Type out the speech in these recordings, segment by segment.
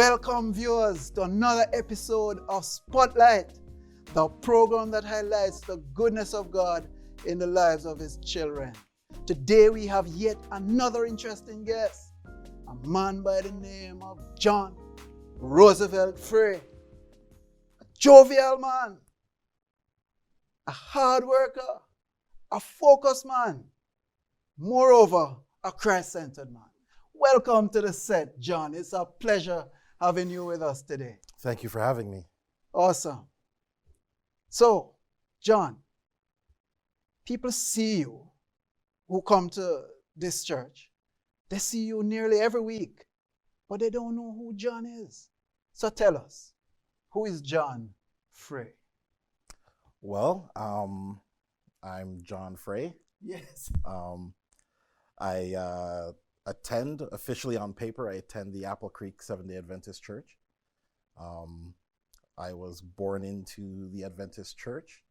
Welcome, viewers, to another episode of Spotlight, the program that highlights the goodness of God in the lives of His children. Today, we have yet another interesting guest, a man by the name of John Fray, a jovial man, a hard worker, a focused man, moreover, a Christ-centered man. Welcome to the set, John. It's a pleasure having you with us today. Thank you for having me. Awesome. So, John, people see you who come to this church. They see you nearly every week, but they don't know who John is. So tell us, who is John Fray? Well, I'm John Fray. Yes. I attend, officially on paper, I attend the Apple Creek Seventh-day Adventist Church. I was born into the Adventist Church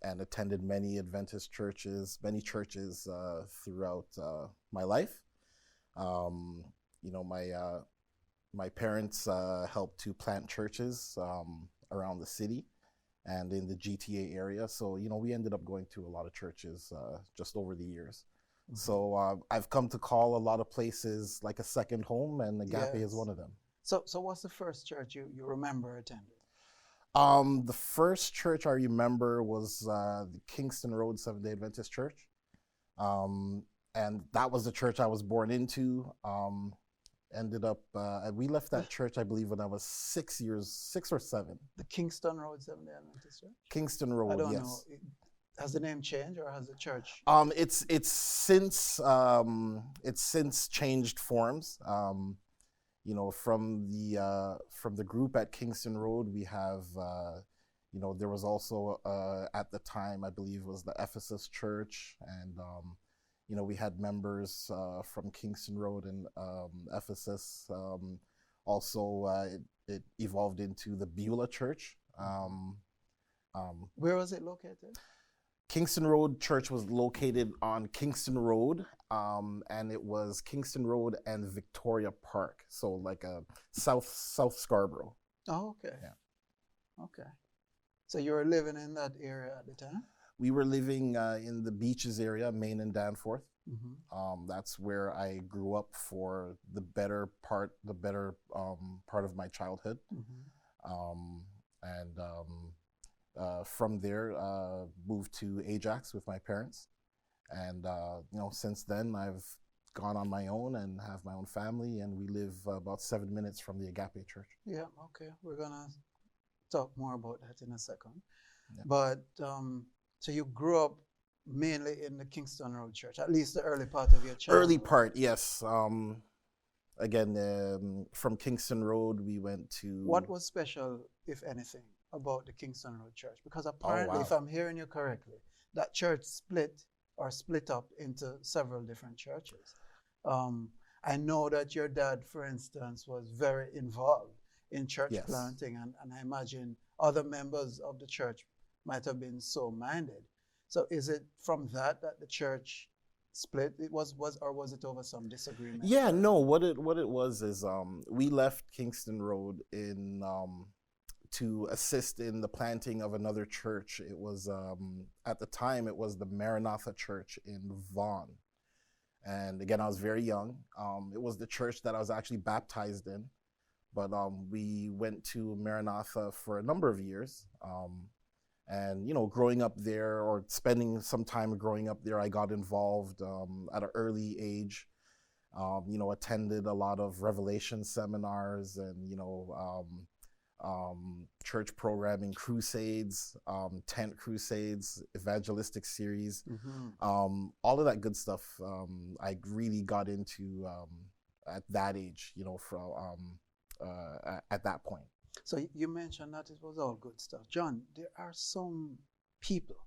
and attended many Adventist churches, throughout my life. My parents helped to plant churches around the city and in the GTA area. So, we ended up going to a lot of churches just over the years. Mm-hmm. So I've come to call a lot of places like a second home, and Agape is one of them. So what's the first church you remember attending? The first church I remember was the Kingston Road Seventh-day Adventist Church. And that was the church I was born into. We left that church, I believe, when I was 6 or 7. The Kingston Road Seventh-day Adventist Church? Kingston Road, I don't yes. know. Has the name changed, or has the church? It's since changed forms. From the group at Kingston Road, we have there was also at the time, I believe, was the Ephesus Church, and we had members from Kingston Road and Ephesus. It evolved into the Beulah Church. Where was it located? Kingston Road Church was located on Kingston Road, and it was Kingston Road and Victoria Park, so like a South Scarborough. Oh, okay. Yeah. Okay. So you were living in that area at the time? We were living in the Beaches area, Maine and Danforth. Mm-hmm. That's where I grew up for the better part of my childhood. Mm-hmm. From there, moved to Ajax with my parents. And, since then I've gone on my own and have my own family, and we live about 7 minutes from the Agape Church. Yeah, okay. We're going to talk more about that in a second. Yeah. But, so you grew up mainly in the Kingston Road Church, at least the early part of your childhood. Early part, yes. From Kingston Road, we went to... What was special, if anything, about the Kingston Road Church? Because apparently, if I'm hearing you correctly, that church split up into several different churches. I know that your dad, for instance, was very involved in church planting, and I imagine other members of the church might have been so minded. So is it from that the church split? It was or was it over some disagreement? Yeah, no. What it was is we left Kingston Road in to assist in the planting of another church. It was at the time it was the Maranatha Church in Vaughan, and again I was very young. It was the church that I was actually baptized in, but we went to Maranatha for a number of years. And growing up there, or spending some time growing up there, I got involved at an early age. Attended a lot of Revelation seminars and church programming, crusades, tent crusades, evangelistic series, all of that good stuff. I really got into at that age, at that point. So you mentioned that it was all good stuff. John, there are some people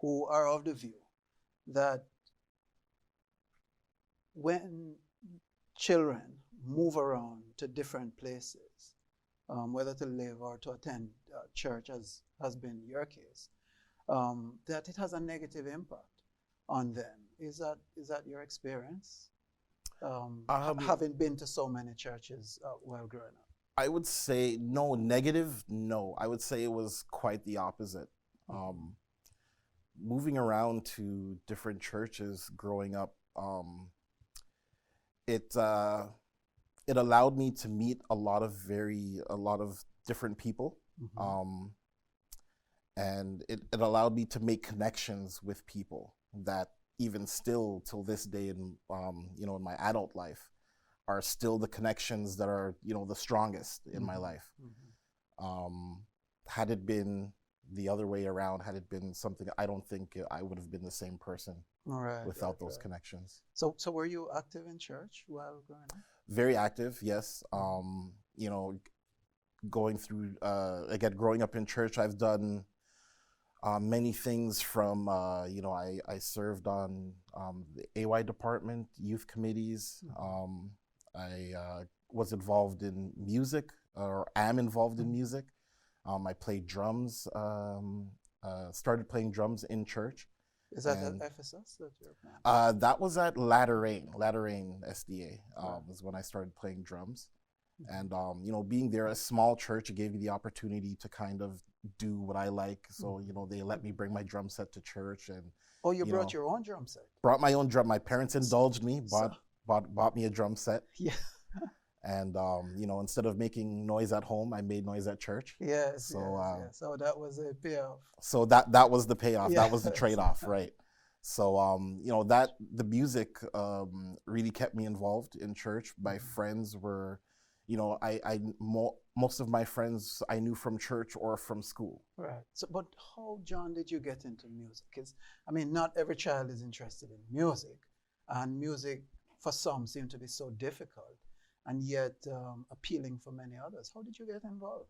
who are of the view that when children move around to different places, whether to live or to attend church, as has been your case, that it has a negative impact on them. Is that your experience? Um, having been to so many churches while growing up? I would say no negative. No, I would say it was quite the opposite. Um, Moving around to different churches growing up, it it allowed me to meet a lot of different people, Mhm. and it allowed me to make connections with people that even still till this day in in my adult life are still the connections that are the strongest in my Mhm. life. Mhm. Um, had it been the other way around, had it been something, I don't think I would have been the same person All right, right, without those right. connections. So were you active in church while growing up? Very active, yes. Mhm. Going through again, growing up in church, I've done many things from I served on the AY department, youth committees. Mhm. I was involved in music, or am involved in music. I played drums. Started playing drums in church, Is that at and Ephesus that you're playing? that was at Latter Rain SDA. Right. Was when I started playing drums. Mhm. And being there, a small church, it gave me the opportunity to kind of do what I like. So Mhm. they let me bring my drum set to church, and Oh, you you brought know your own drum set. brought my own drum. My parents So, indulged me, so bought me a drum set, yeah, and instead of making noise at home, I made noise at church. yes, So yes, yes. So that was a payoff. so that was the payoff. That was the Yes. trade off, right? So that the music really kept me involved in church. My Mhm. friends were, most of my friends I knew from church or from school. Right. So, but how, John, did you get into music? Because, I mean, not every child is interested in music, and music for some seem to be so difficult, and yet appealing for many others. How did you get involved?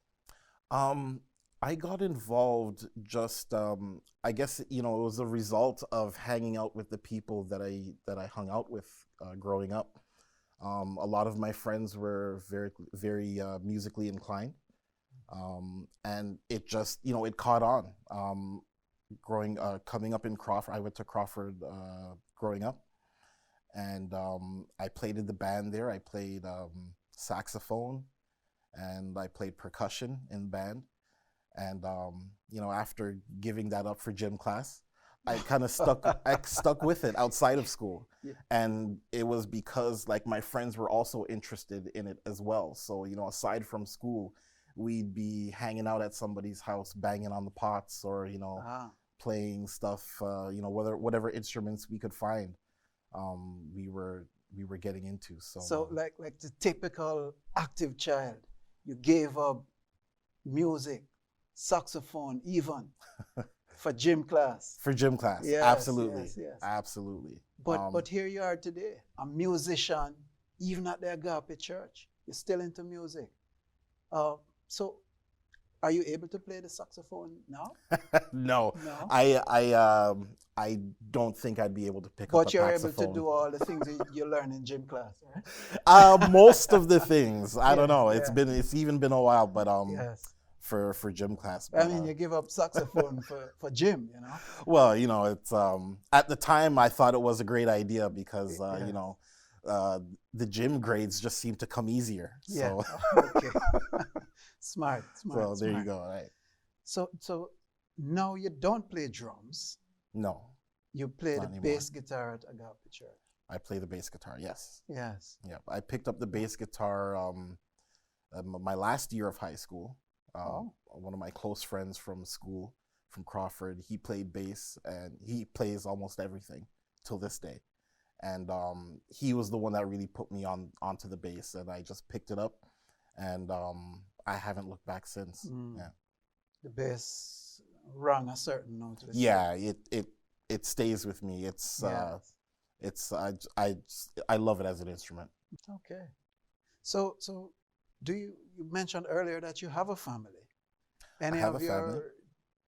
Um, I got involved just, I guess, it was a result of hanging out with the people that I hung out with growing up. A lot of my friends were very, very musically inclined, and it just, it caught on. Coming up in Crawford, I went to Crawford growing up, and I played in the band there. I played saxophone, and I played percussion in band. And after giving that up for gym class, I kind of stuck with it outside of school. Yeah. And it was because like my friends were also interested in it as well. So aside from school, we'd be hanging out at somebody's house, banging on the pots, or Ah. playing stuff, whatever instruments we could find, we were getting into. So So, like the typical active child, you gave up music, saxophone, even for gym class. for gym class, Yes, absolutely, yes, yes. absolutely. But here you are today, a musician, even at the Agape Church. You're still into music. Uh, so, are you able to play the saxophone now? No, No. I don't think I'd be able to pick up a But you're able to saxophone. do all the things you learn in gym class, right? Most of the things, I don't Yeah, know. yeah, It's even been a while, but yes. for gym class, I but mean, you give up saxophone for gym, you know? well, it's at the time I thought it was a great idea because Yeah, the gym grades just seem to come easier. yeah. So Okay. Smart, so smart, there you smart. go. Right? So now you don't play drums. No, You play the not anymore. bass guitar at Agape Church. I play the bass guitar. Yes. Yes. Yeah, I picked up the bass guitar my last year of high school. Oh, One of my close friends from school, from Crawford, he played bass, and he plays almost everything till this day. And he was the one that really put me onto the bass, and I just picked it up, and I haven't looked back since. mm. Yeah, The bass rang a certain note with you. yeah, it stays with me. Yes. It's I love it as an instrument. Okay. So you mentioned earlier that you have a family. I Any have a of family.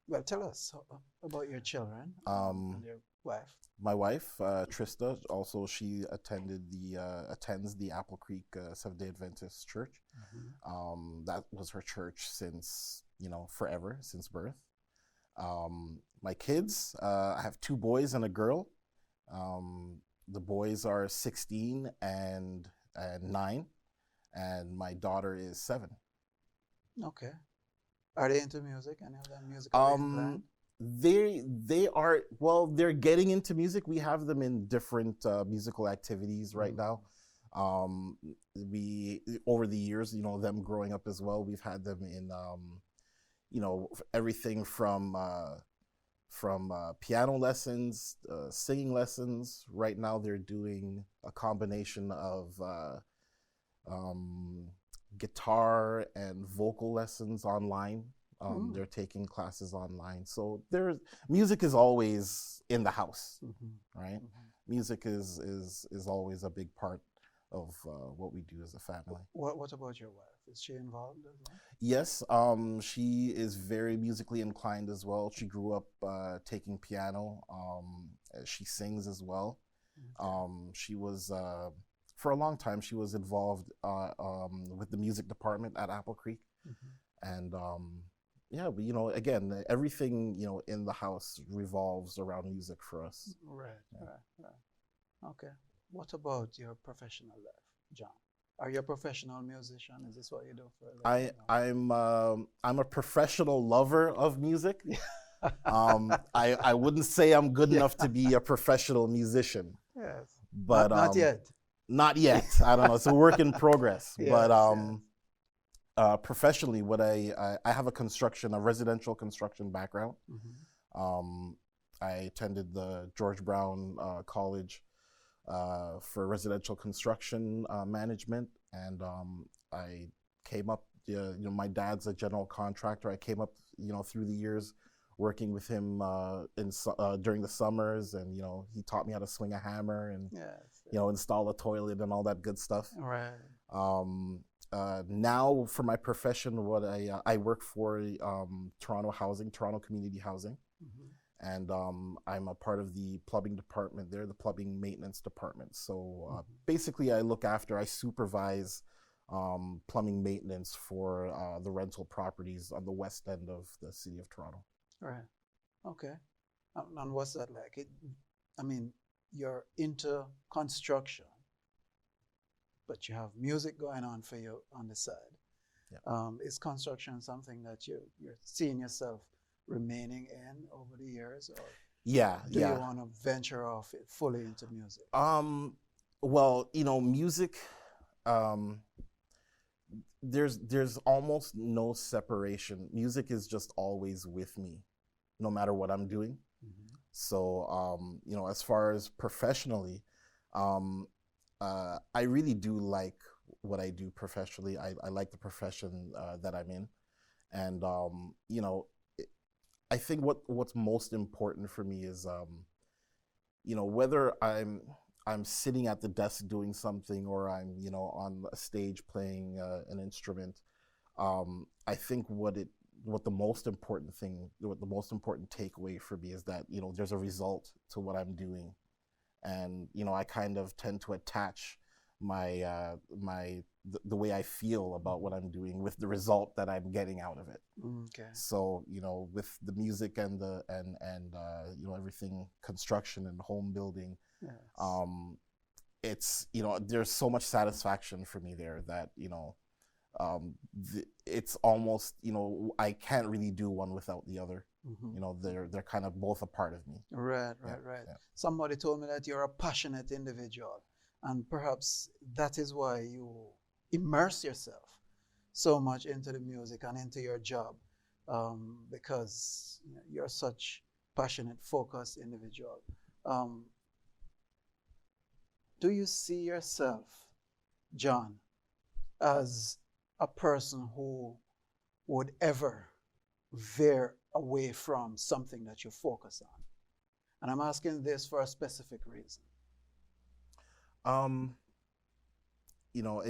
well, tell us about your children and your wife. My wife, Trista, also she attends the Apple Creek Seventh Day Adventist Church. That was her church since forever, since birth. My kids, I have two boys and a girl. The boys are 16 and 9, and my daughter is 7. Okay. Are they into music? Any of them musically inclined? They are, well, they're getting into music. We have them in different musical activities right now. We, over the years, you know, them growing up as well, we've had them in you know, everything from piano lessons, singing lessons. Right now they're doing a combination of guitar and vocal lessons online. They're taking classes online. So music is always in the house, right? Music is always a big part of what we do as a family. What about your wife? Is she involved as well? Yes, she is very musically inclined as well. She grew up taking piano. She sings as well. She was, for a long time, she was involved with the music department at Apple Creek. And yeah, but, you know, again, everything, you know, in the house revolves around music for us. Right. Okay. What about your professional life, John? Are you a professional musician? Is this what you do for a living? I'm a professional lover of music. I wouldn't say I'm good enough to be a professional musician. Yes. But not yet. Not yet. I don't know. It's a work in progress. Yes, but professionally, what I have a residential construction background. I attended the George Brown College for residential construction management, and I came up. You know, my dad's a general contractor. I came up, you know, through the years working with him during the summers, and you know, he taught me how to swing a hammer and you know, install a toilet and all that good stuff. Right. Now for my profession, what I work for Toronto Community Housing. And I'm a part of the plumbing department there, the plumbing maintenance department. So basically I supervise plumbing maintenance for the rental properties on the west end of the city of Toronto. Right. Okay. And what's that like? I mean, you're into construction, but you have music going on for you on the side. Yeah. Is construction something that you're seeing yourself remaining in over the years, or do you want to venture off fully into music? Well, you know, music, there's almost no separation. Music is just always with me, no matter what I'm doing. So you know, as far as professionally, I really do like what I do professionally. I like the profession that I'm in, and you know, I think what's most important for me is, you know, whether I'm sitting at the desk doing something or I'm, you know, on a stage playing an instrument. I think what the most important takeaway for me is that, you know, there's a result to what I'm doing, and you know, I kind of tend to attach the way I feel about what I'm doing with the result that I'm getting out of it. Okay. So, you know, with the music and you know, everything, construction and home building, it's, you know, there's so much satisfaction for me there that, you know, it's almost, you know, I can't really do one without the other. You know, they're kind of both a part of me. Right. Yeah. Somebody told me that you're a passionate individual, and perhaps that is why you immerse yourself so much into the music and into your job, because you're such passionate, focused individual. Do you see yourself, John, as a person who would ever veer away from something that you focus on? And I'm asking this for a specific reason. You know,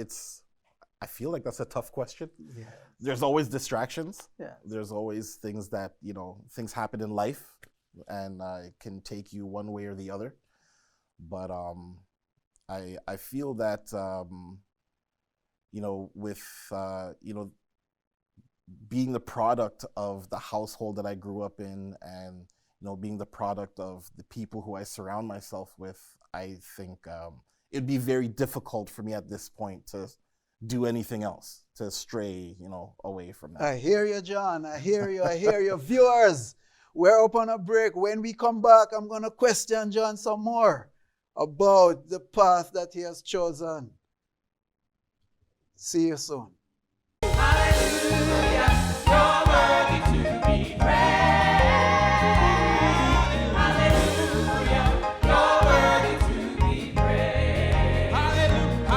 I feel like that's a tough question. Yeah. There's always distractions. Yeah. There's always things that, you know, things happen in life, and it can take you one way or the other. But I feel that, you know, with, you know, being the product of the household that I grew up in, and, being the product of the people who I surround myself with, I think it'd be very difficult for me at this point to do anything else, to stray, away from that. I hear you, John. I hear you. I hear you. Viewers, we're up on a break. When we come back, I'm going to question John some more about the path that he has chosen. See you soon. Hallelujah, you're worthy to be praised. Hallelujah, you're worthy to be praised. Hallelujah,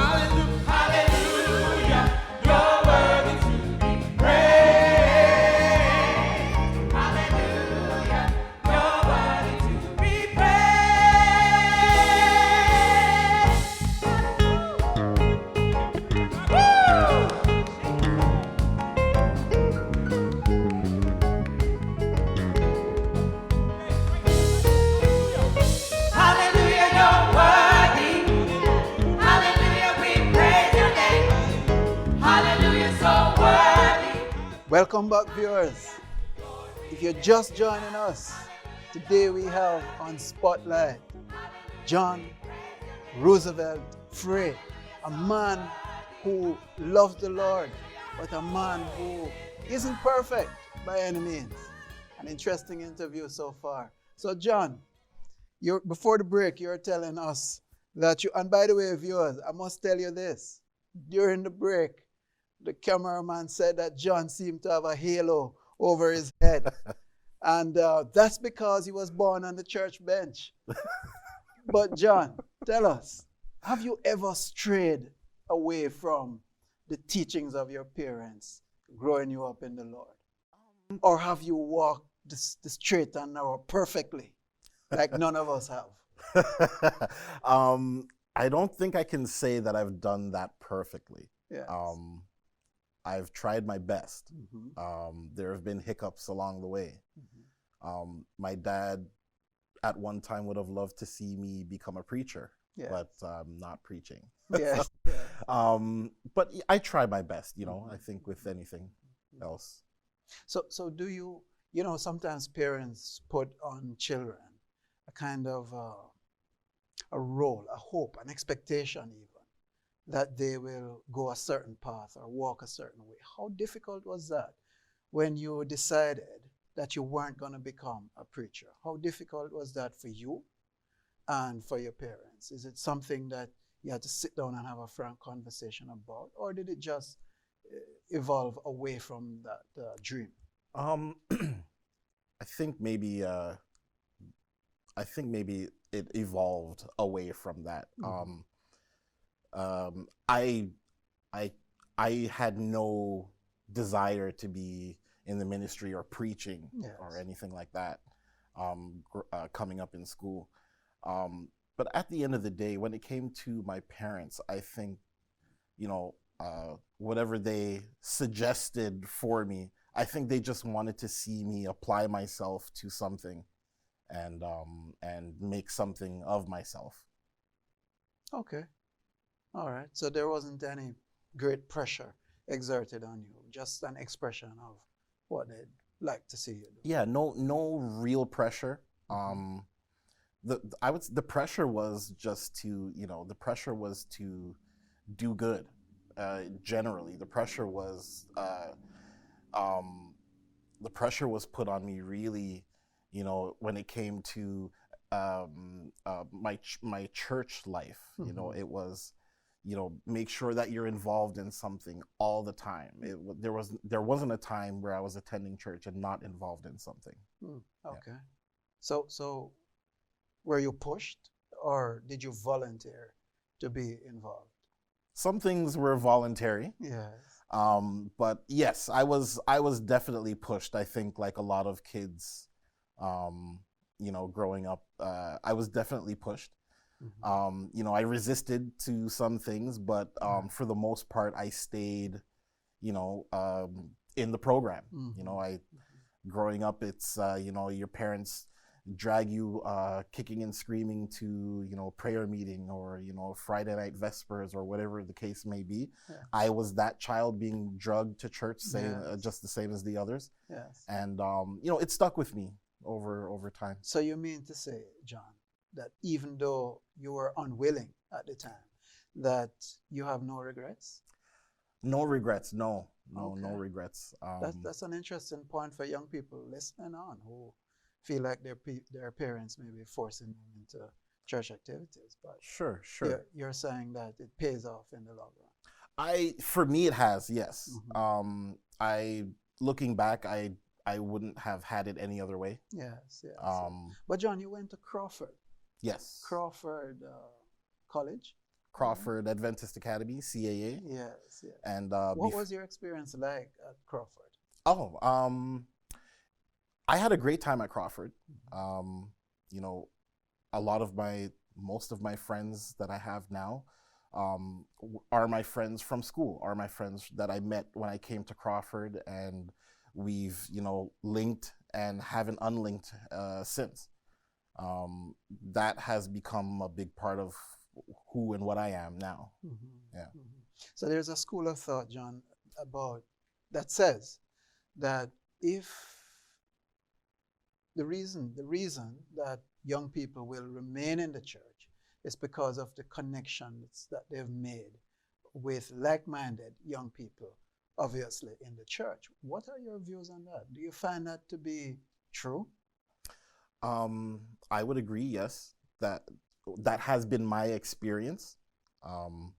hallelujah, you're worthy to be praised. Hallelujah, you're worthy to be praised. Woo! Hallelujah, you're worthy. Hallelujah, we praise your name. Hallelujah, so worthy. Welcome back, viewers. If you're just joining us, today we have on Spotlight John Fray, a man who loves the Lord, but a man who isn't perfect by any means. An interesting interview so far. So, John, before the break, you're telling us that and by the way, viewers, I must tell you this. During the break, the cameraman said that John seemed to have a halo over his head. And that's because he was born on the church bench. But John, tell us, have you ever strayed away from the teachings of your parents growing you up in the Lord? Or have you walked the straight and narrow perfectly, like none of us have? I don't think I can say that I've done that perfectly. Yes. I've tried my best. Mm-hmm. There have been hiccups along the way. Mm-hmm. My dad at one time would have loved to see me become a preacher, Yes. but I'm not preaching. Yes. But I try my best, I think with anything else. So do you, sometimes parents put on children a kind of a role, a hope, an expectation even, that they will go a certain path or walk a certain way. How difficult was that when you decided that you weren't going to become a preacher? How difficult was that for you and for your parents? Is it something that you had to sit down and have a frank conversation about, or did it just evolve away from that dream? I think maybe it evolved away from that. Mm-hmm. I had no desire to be in the ministry or preaching Yes. or anything like that coming up in school. But at the end of the day, when it came to my parents, I think, whatever they suggested for me, I think they just wanted to see me apply myself to something and make something of myself. Okay. All right. So there wasn't any great pressure exerted on you, just an expression of what they'd like to see you do. Yeah, no real pressure. The pressure was just to, the pressure was to do good. Generally, the pressure was put on me really, when it came to my church life. Mm-hmm. It was, make sure that you're involved in something all the time. There wasn't a time where I was attending church and not involved in something. Okay. Yeah. So were you pushed, or did you volunteer to be involved? Some things were voluntary. Yes. But yes, I was definitely pushed. I think like a lot of kids, growing up, I was definitely pushed. Mm-hmm. I resisted to some things, but for the most part, I stayed, in the program. Mm-hmm. Growing up, it's, your parents drag you kicking and screaming to, prayer meeting or, Friday night vespers or whatever the case may be. Yeah. I was that child being drugged to church, Yes. just the same as the others. Yes. And, it stuck with me over time. So you mean to say, John, that even though you were unwilling at the time, that you have no regrets? No regrets. No Okay. regrets. That's an interesting point for young people listening on who feel like their parents may be forcing them into church activities. But Sure. you're saying that it pays off in the long run. For me, it has, yes. Mhm. Looking back, I wouldn't have had it any other way. Yes. Um, But John, you went to Crawford yes. College. Crawford Adventist Academy, CAA, Yes. and What was your experience like at Crawford? oh, I had a great time at Crawford. You know, most of my friends that I have now are my friends from school, are my friends that I met when I came to Crawford, and we've, linked and haven't unlinked since. That has become a big part of who and what I am now. Yeah. So there's a school of thought, John, about that says that if the reason that young people will remain in the church is because of the connections that they've made with like-minded young people, obviously in the church. What are your views on that? Do you find that to be true? I would agree, yes, that has been my experience. Um,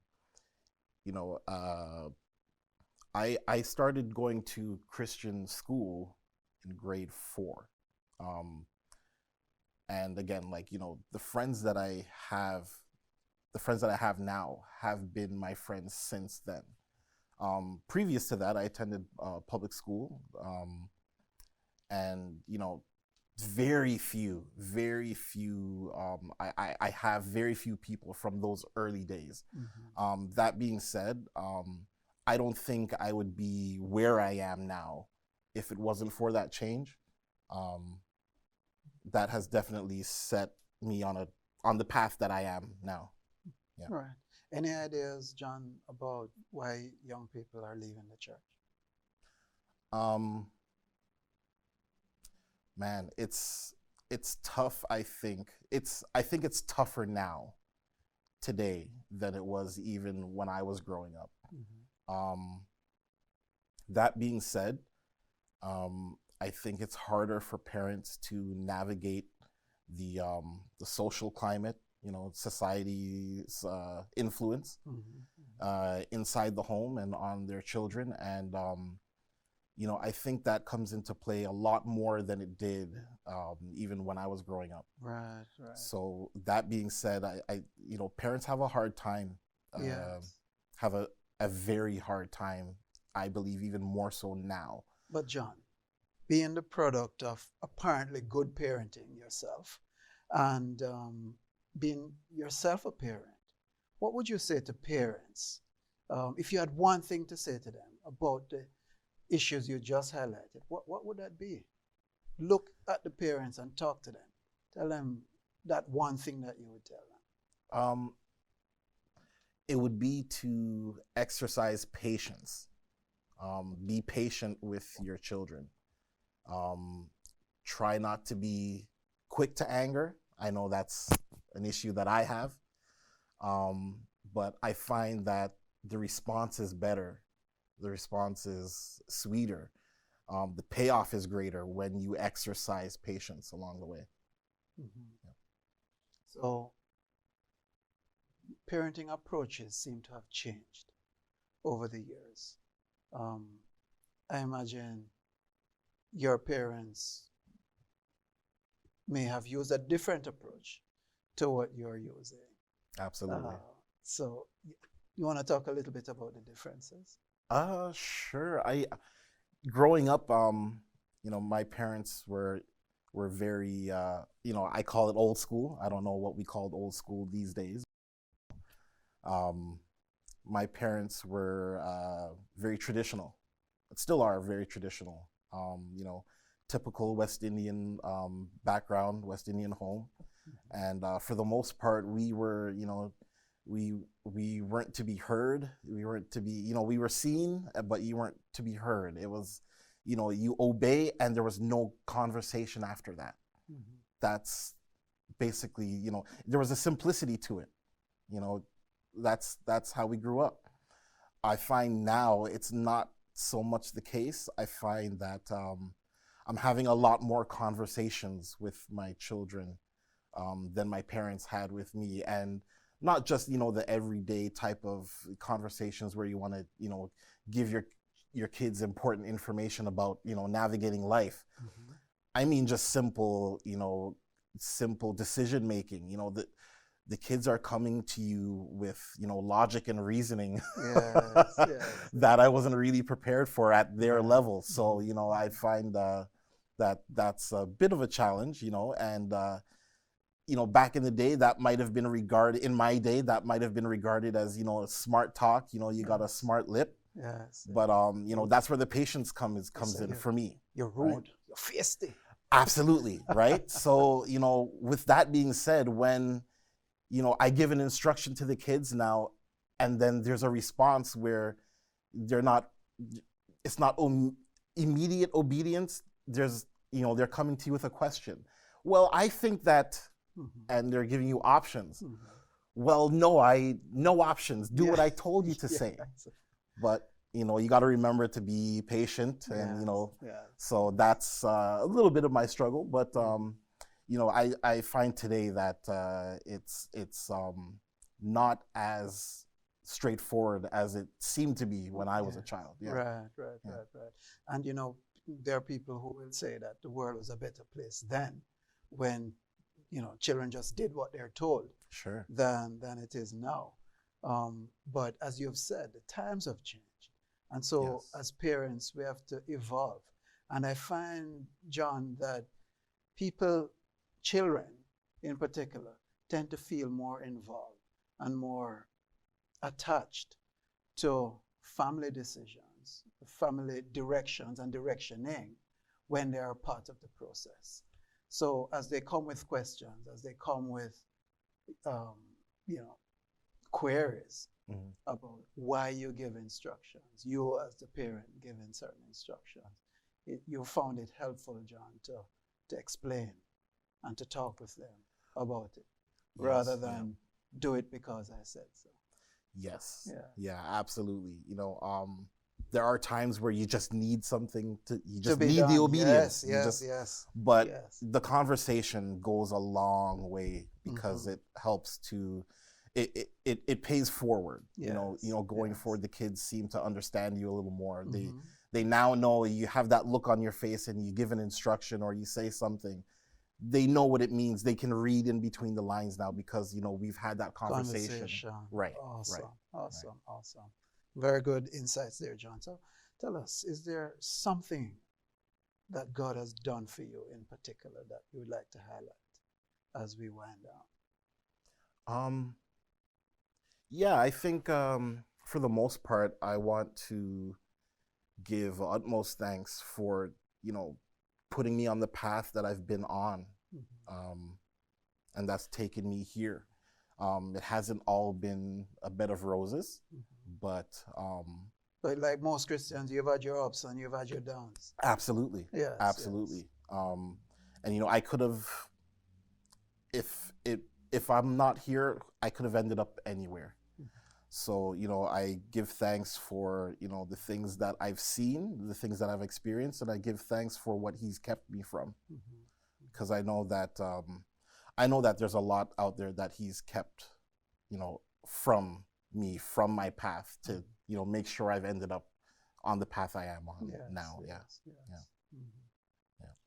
I started going to Christian school in grade 4. And again, the friends that I have now have been my friends since then. Previous to that, I attended public school, and very few. I have very few people from those early days. That being said, I don't think I would be where I am now if it wasn't for that change. That has definitely set me on the path that I am now. Yeah. Right. Any ideas, John, about why young people are leaving the church? Man, it's tough. I think it's tougher now, today, than it was even when I was growing up. That being said, I think it's harder for parents to navigate the social climate, society's influence inside the home and on their children, and I think that comes into play a lot more than it did even when I was growing up. Right. So that being said, I parents have a hard time, Yes. have a very hard time, I believe, even more so now. But John, being the product of apparently good parenting yourself and being yourself a parent, what would you say to parents if you had one thing to say to them about the issues you just highlighted? What would that be? Look at the parents and talk to them. Tell them that one thing that you would tell them. It would be to exercise patience. Be patient with your children. Try not to be quick to anger. I know that's an issue that I have, but I find that the response is better. The response is sweeter. The payoff is greater when you exercise patience along the way. Yeah. So parenting approaches seem to have changed over the years. I imagine your parents may have used a different approach to what you're using. Absolutely. So you want to talk a little bit about the differences? Sure. Growing up, my parents were very, I call it old school. I don't know what we called old school these days. My parents were very traditional, but still are very traditional. Typical West Indian background, West Indian home, and for the most part, we were, we weren't to be heard. We weren't to be, we were seen, but you weren't to be heard. It was, you obey and there was no conversation after that. That's basically, there was a simplicity to it. That's how we grew up. I find now it's not so much the case. I find that I'm having a lot more conversations with my children than my parents had with me, and not just the everyday type of conversations where you want to give your kids important information about navigating life. I mean just simple decision making. The kids are coming to you with logic and reasoning that I wasn't really prepared for at their level. So I find that's a bit of a challenge, and back in the day that might have been regarded, in my day that might have been regarded as smart talk. You got a smart lip. But that's where the patience comes in for me. You're rude. Right? You're feisty. Absolutely, right? So with that being said, when I give an instruction to the kids now, and then there's a response where it's not immediate obedience. They're coming to you with a question. Well, I think that, and they're giving you options. Well, no options. Do what I told you to say. But you got to remember to be patient, and so that's a little bit of my struggle. But I find today that it's not as straightforward as it seemed to be when I was a child. Right. And there are people who will say that the world was a better place then, when children just did what they're told. Sure. Than it is now. But as you've said, the times have changed, and so as parents we have to evolve. And I find, John, that children in particular, tend to feel more involved and more attached to family decisions, family directions and directioning when they are part of the process. So as they come with questions, as they come with, queries about why you give instructions, you as the parent giving certain instructions, you found it helpful, John, to explain and to talk with them about it, rather than do it because I said so. Yes. Yeah, absolutely. There are times where you just need something you just need done. The obedience. Yes. But the conversation goes a long way, because it helps to, it pays forward. Going forward, the kids seem to understand you a little more. They now know you have that look on your face and you give an instruction or you say something. They know what it means. They can read in between the lines now, because we've had that conversation. Right. Awesome. Very good insights there, John. So tell us, is there something that God has done for you in particular that you would like to highlight as we wind down? I think for the most part, I want to give utmost thanks for putting me on the path that I've been on, and that's taken me here. It hasn't all been a bed of roses, but like most Christians, you've had your ups and you've had your downs. Absolutely. Yes. Absolutely. And I could have, if I'm not here, I could have ended up anywhere. So, I give thanks for, the things that I've seen, the things that I've experienced, and I give thanks for what he's kept me from. Because I know that there's a lot out there that he's kept, from me, from my path, to, make sure I've ended up on the path I am on now. Yes.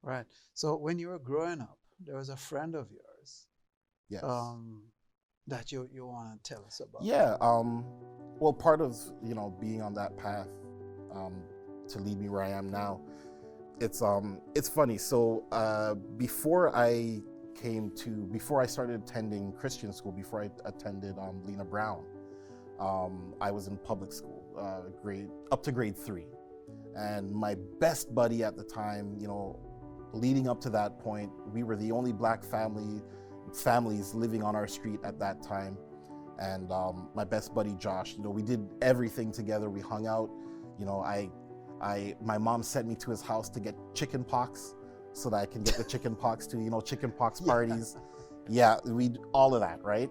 Right. So when you were growing up, there was a friend of yours. Yes. That you want to tell us about. Yeah. Well, part of, being on that path to lead me where I am now, it's funny. So before I started attending Christian school, before I attended Lena Brown, I was in public school, up to grade 3. And my best buddy at the time, leading up to that point, we were the only black families living on our street at that time. And my best buddy Josh, we did everything together. We hung out. my mom sent me to his house to get chicken pox so that I can get the chicken pox too, chicken pox parties. Yeah, we all of that, right?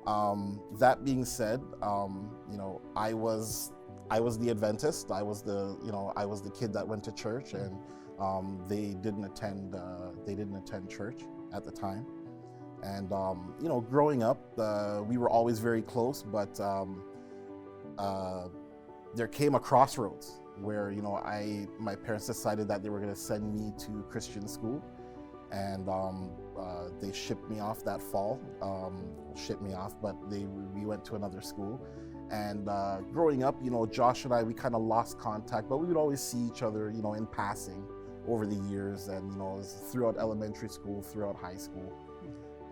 That being said, I was the Adventist. I was the kid that went to church, and they didn't attend church at the time. And growing up, we were always very close, but there came a crossroads where my parents decided that they were going to send me to Christian school, and they shipped me off that fall. But we went to another school. And growing up, Josh and I, we kind of lost contact, but we would always see each other, in passing over the years, and throughout elementary school, throughout high school.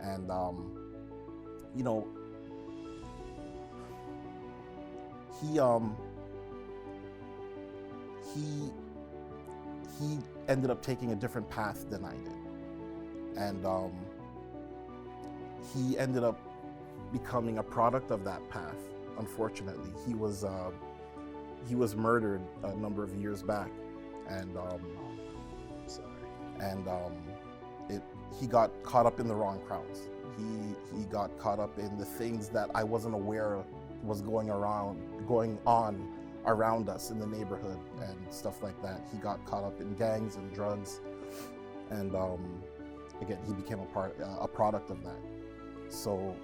And he ended up taking a different path than I did, and he ended up becoming a product of that path. Unfortunately, he was murdered a number of years back, and he got caught up in the wrong crowds. He got caught up in the things that I wasn't aware of was going on around us in the neighborhood and stuff like that. He got caught up in gangs and drugs, and again, he became a product of that. So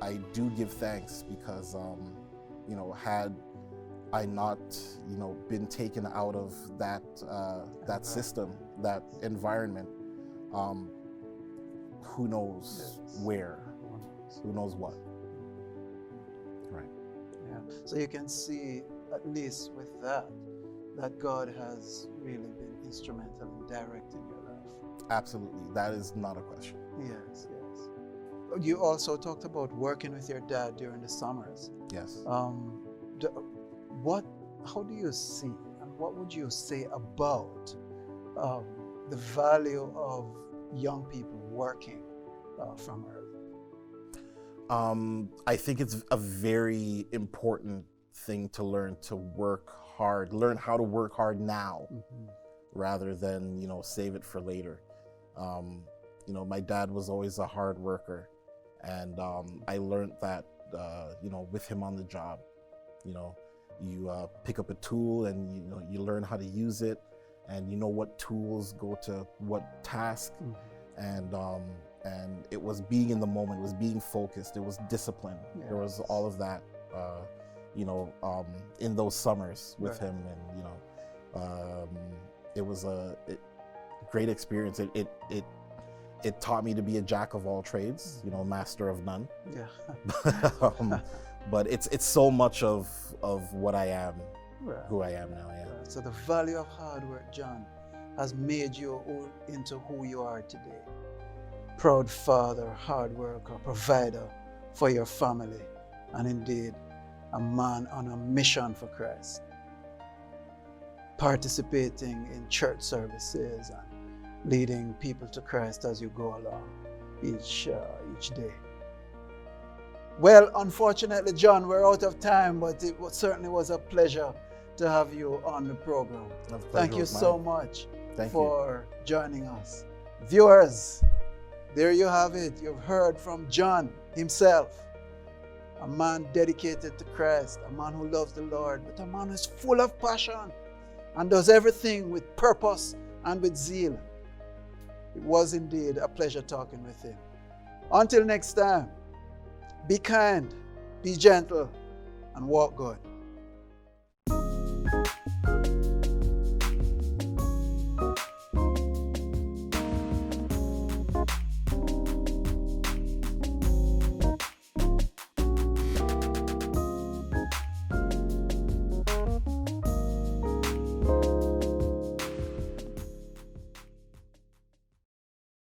I do give thanks because, had I not, been taken out of that system, that environment, who knows where, who knows what. Right. Yeah. So you can see, at least with that God has really been instrumental in directing your life. Absolutely. That is not a question. Yes. You also talked about working with your dad during the summers. Yes. How do you see, and what would you say about the value of young people working from early? I think it's a very important thing to learn to work hard, learn how to work hard now, rather than, save it for later. My dad was always a hard worker, and I learned that, with him on the job. You pick up a tool, and you learn how to use it, and what tools go to what task, and it was being in the moment, it was being focused, it was discipline. Yes. There was all of that, in those summers with him, and it was a great experience. It taught me to be a jack of all trades, master of none. Yeah. But it's so much of what I am, who I am now. Yeah. Right. So the value of hard work, John, has made you into who you are today. Proud father, hard worker, provider for your family, and indeed a man on a mission for Christ. Participating in church services and leading people to Christ as you go along each day. Well, unfortunately, John, we're out of time, but it certainly was a pleasure to have you on the program. Thank you so much for joining us. Viewers, there you have it. You've heard from John himself, a man dedicated to Christ, a man who loves the Lord, but a man who's full of passion and does everything with purpose and with zeal. It was indeed a pleasure talking with him. Until next time, be kind, be gentle, and walk good.